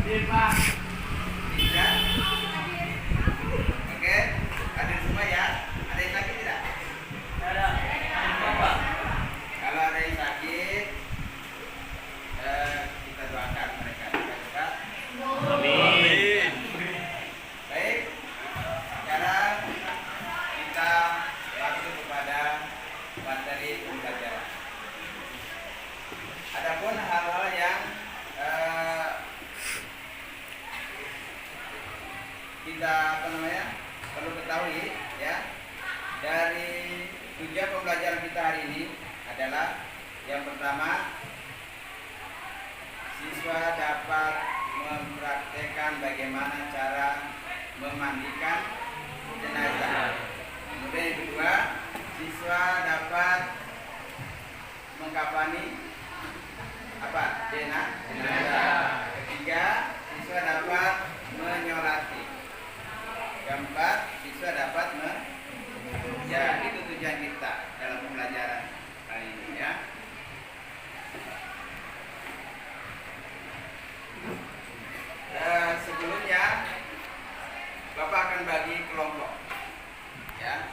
Tiga. Oke, hadir semua ya. Ada yang sakit tidak? Ada. Kalau ada yang sakit, kita doakan mereka. Amin. Baik. Sekarang kita langsung kepada materi pembelajaran. Adapun hal-hal yang kita perlu ketahui ya dari tujuan pembelajaran kita hari ini adalah yang pertama, siswa dapat mempraktekkan bagaimana cara memandikan jenazah. Kemudian yang kedua, siswa dapat mengkafani jenazah. Ketiga, siswa dapat menyolati. Keempat, siswa dapat ya, itu tujuan kita dalam pembelajaran kali ini ya. Sebelumnya Bapak akan bagi kelompok ya.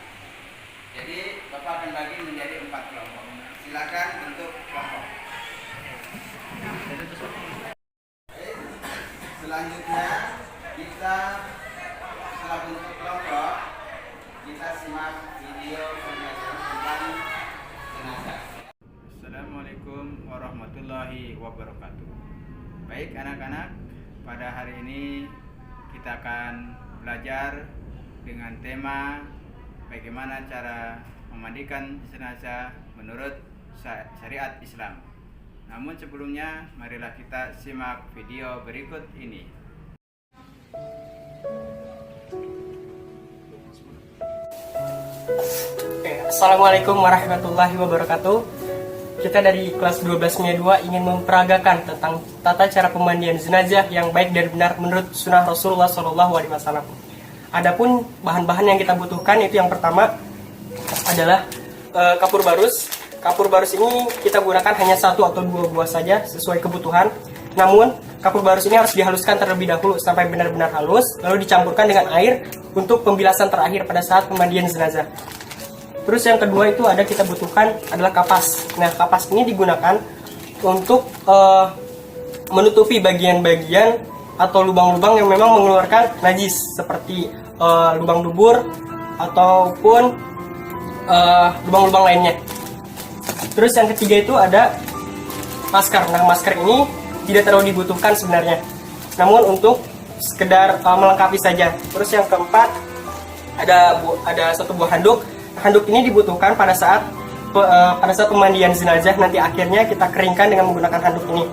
Jadi Bapak akan bagi menjadi 4 kelompok. Silakan bentuk kelompok. Selanjutnya kita setelah bentuk kelompok, kita simak video pembelajaran tentang jenazah. Assalamualaikum warahmatullahi wabarakatuh. Baik anak-anak, pada hari ini kita akan belajar dengan tema bagaimana cara memandikan jenazah menurut syariat Islam. Namun sebelumnya, marilah kita simak video berikut ini. Assalamualaikum warahmatullahi wabarakatuh. Kita dari kelas 12 2 ingin memperagakan tentang tata cara pemandian jenazah yang baik dan benar menurut sunnah Rasulullah SAW. Adapun bahan-bahan yang kita butuhkan itu yang pertama adalah kapur barus. Kapur barus ini kita gunakan hanya 1 atau 2 buah saja sesuai kebutuhan. Namun kapur barus ini harus dihaluskan terlebih dahulu sampai benar-benar halus, lalu dicampurkan dengan air untuk pembilasan terakhir pada saat pemandian jenazah. Terus yang kedua itu kita butuhkan adalah kapas. Nah, kapas ini digunakan untuk menutupi bagian-bagian atau lubang-lubang yang memang mengeluarkan najis seperti lubang dubur ataupun lubang-lubang lainnya. Terus yang ketiga itu ada masker. Nah, masker ini tidak terlalu dibutuhkan sebenarnya, namun untuk sekedar melengkapi saja. Terus yang keempat ada 1 buah handuk. Handuk ini dibutuhkan pada saat pemandian jenazah, nanti akhirnya kita keringkan dengan menggunakan handuk ini.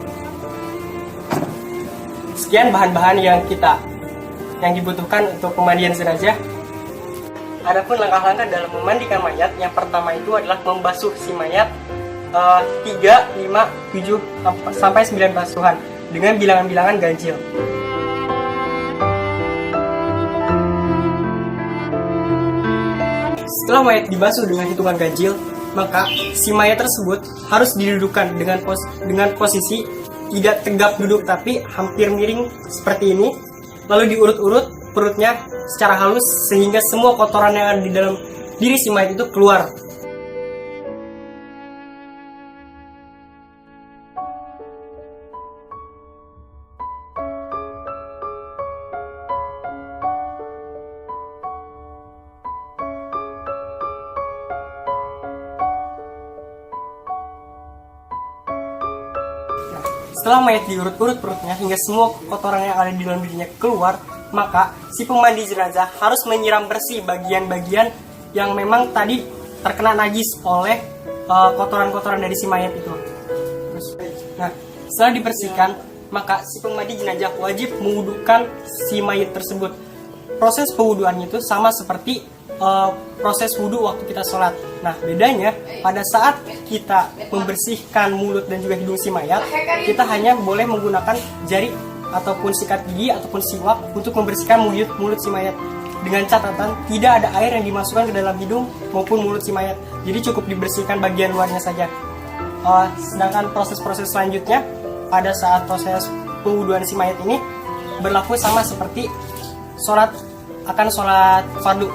Sekian bahan-bahan yang dibutuhkan untuk pemandian jenazah. Adapun langkah-langkah dalam memandikan mayat, yang pertama itu adalah membasuh si mayat 3, 5, 7 sampai 9 basuhan dengan bilangan-bilangan ganjil. Setelah mayat dibasuh dengan hitungan ganjil, maka si mayat tersebut harus didudukkan dengan posisi tidak tegap duduk tapi hampir miring seperti ini, lalu diurut-urut perutnya secara halus sehingga semua kotoran yang ada di dalam diri si mayat itu keluar. Setelah mayat diurut-urut perutnya hingga semua kotoran yang ada di dalam dirinya keluar, maka si pemandi jenazah harus menyiram bersih bagian-bagian yang memang tadi terkena najis oleh kotoran-kotoran dari si mayat itu. Nah, setelah dibersihkan, maka si pemandi jenazah wajib mewudukan si mayat tersebut. Proses pewuduannya itu sama seperti proses wudhu waktu kita sholat. Nah, bedanya pada saat kita membersihkan mulut dan juga hidung si mayat, kita hanya boleh menggunakan jari ataupun sikat gigi ataupun siwak untuk membersihkan mulut si mayat. Dengan catatan tidak ada air yang dimasukkan ke dalam hidung maupun mulut si mayat. Jadi cukup dibersihkan bagian luarnya saja. Sedangkan proses-proses selanjutnya pada saat proses pewuduan si mayat ini, berlaku sama seperti sholat fardu.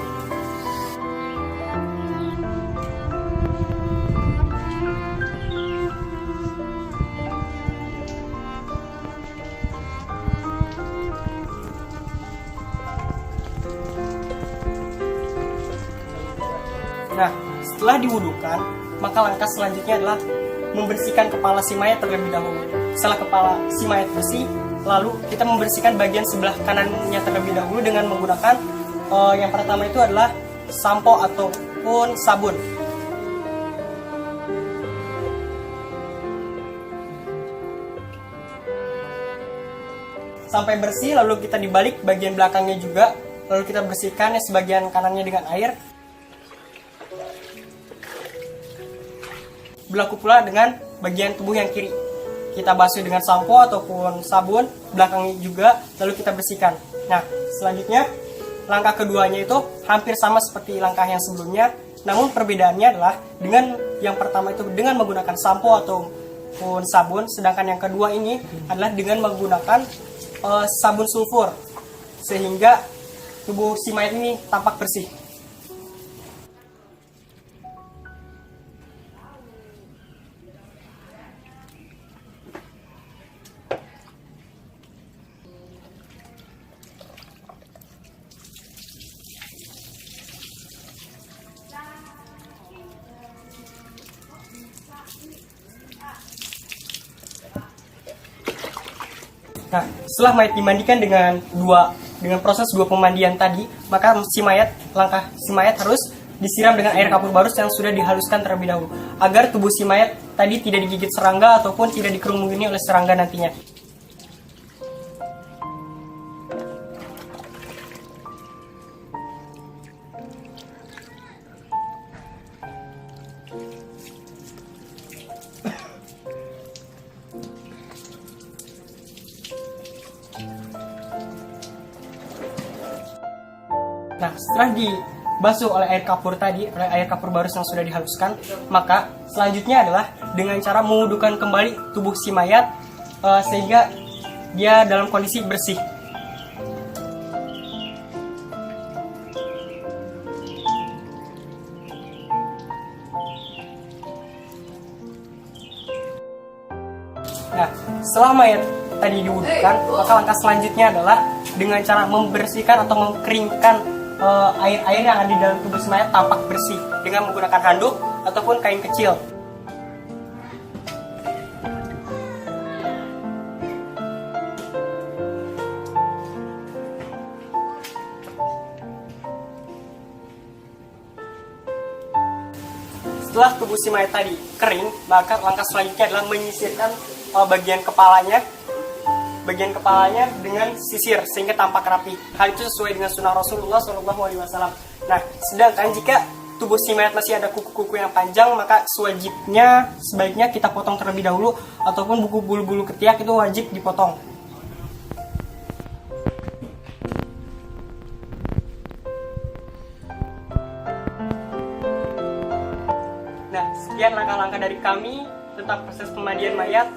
Nah, setelah diwudukan, maka langkah selanjutnya adalah membersihkan kepala si mayat terlebih dahulu. Setelah kepala si mayat bersih, lalu kita membersihkan bagian sebelah kanannya terlebih dahulu dengan menggunakan yang pertama itu adalah sampo ataupun sabun. Sampai bersih, lalu kita dibalik bagian belakangnya juga, lalu kita bersihkan sebagian kanannya dengan air. Berlaku pula dengan bagian tubuh yang kiri. Kita basuh dengan sampo ataupun sabun, belakangnya juga, lalu kita bersihkan. Nah, selanjutnya langkah keduanya itu hampir sama seperti langkah yang sebelumnya, namun perbedaannya adalah dengan yang pertama itu dengan menggunakan sampo ataupun sabun, sedangkan yang kedua ini adalah dengan menggunakan sabun sulfur, sehingga tubuh si mayat ini tampak bersih. Nah, setelah mayat dimandikan dengan proses dua pemandian tadi, maka langkah si mayat harus disiram dengan air kapur barus yang sudah dihaluskan terlebih dahulu, agar tubuh si mayat tadi tidak digigit serangga ataupun tidak dikerumuni oleh serangga nantinya. Nah, setelah dibasuh oleh air kapur barus yang sudah dihaluskan, maka selanjutnya adalah dengan cara mewudukan kembali tubuh si mayat sehingga dia dalam kondisi bersih. Nah, setelah mayat tadi diwudukan, maka langkah selanjutnya adalah dengan cara membersihkan atau mengkeringkan air-air yang ada di dalam tubuh si mayat tampak bersih dengan menggunakan handuk ataupun kain kecil. Setelah tubuh si mayat tadi kering, maka langkah selanjutnya adalah menyisirkan bagian kepalanya dengan sisir sehingga tampak rapi. Hal itu sesuai dengan sunnah Rasulullah SAW. Nah, sedangkan jika tubuh si mayat masih ada kuku-kuku yang panjang, maka sebaiknya kita potong terlebih dahulu, ataupun buku bulu-bulu ketiak itu wajib dipotong. Nah, sekian langkah-langkah dari kami tentang proses pemandian mayat.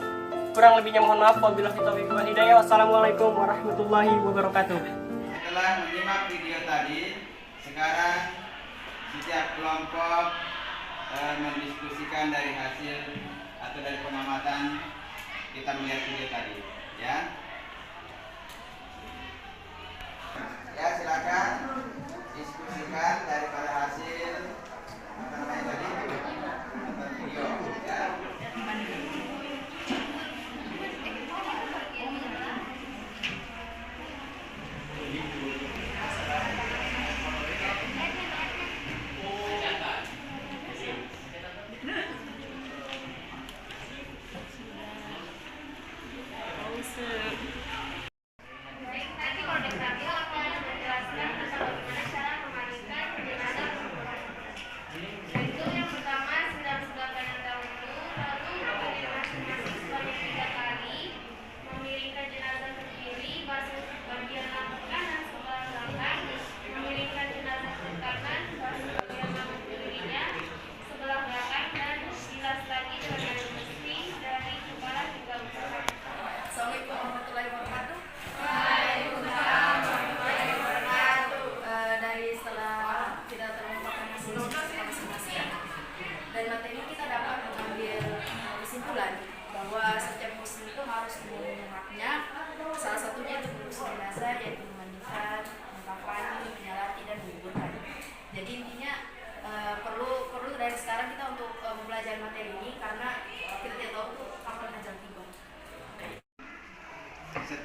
Kurang lebihnya mohon maaf. Wabillahi taufiq wal hidayah. Wassalamualaikum warahmatullahi wabarakatuh. Setelah menyimak video tadi, sekarang setiap kelompok mendiskusikan dari hasil atau dari pengamatan kita melihat video tadi, ya. Ya, silakan diskusikan daripada hasil tadi nonton video, ya.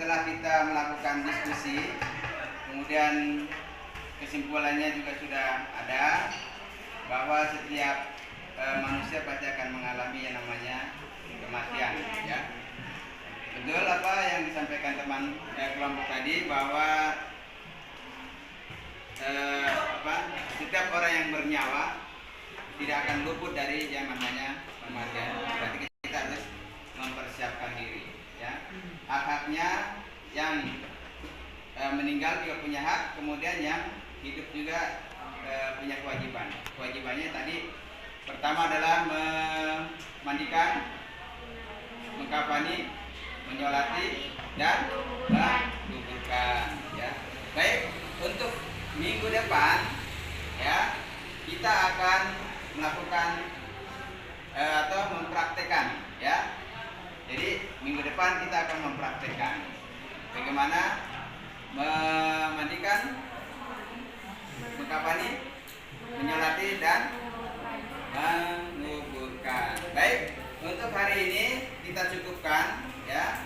setelah kita melakukan diskusi, kemudian kesimpulannya juga sudah ada bahwa setiap manusia pasti akan mengalami yang namanya kematian, ya. Betul apa yang disampaikan teman kelompok tadi bahwa setiap orang yang bernyawa tidak akan luput dari yang namanya kematian. Berarti kita harus mempersiapkan diri, ya. Hak-haknya yang meninggal juga punya hak, kemudian yang hidup juga punya kewajiban. Kewajibannya tadi pertama adalah memandikan, mengkafani, menyolati, dan menguburkan, ya. Baik, untuk minggu depan, ya, kita akan melakukan atau mempraktekkan, ya. Jadi minggu depan kita akan mempraktekkan bagaimana memandikan, mengkafani, menyolati, dan menguburkan. Baik, untuk hari ini kita cukupkan, ya.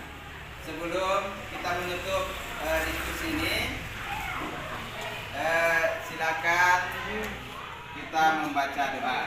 Sebelum kita menutup diskusi ini, silakan kita membaca doa.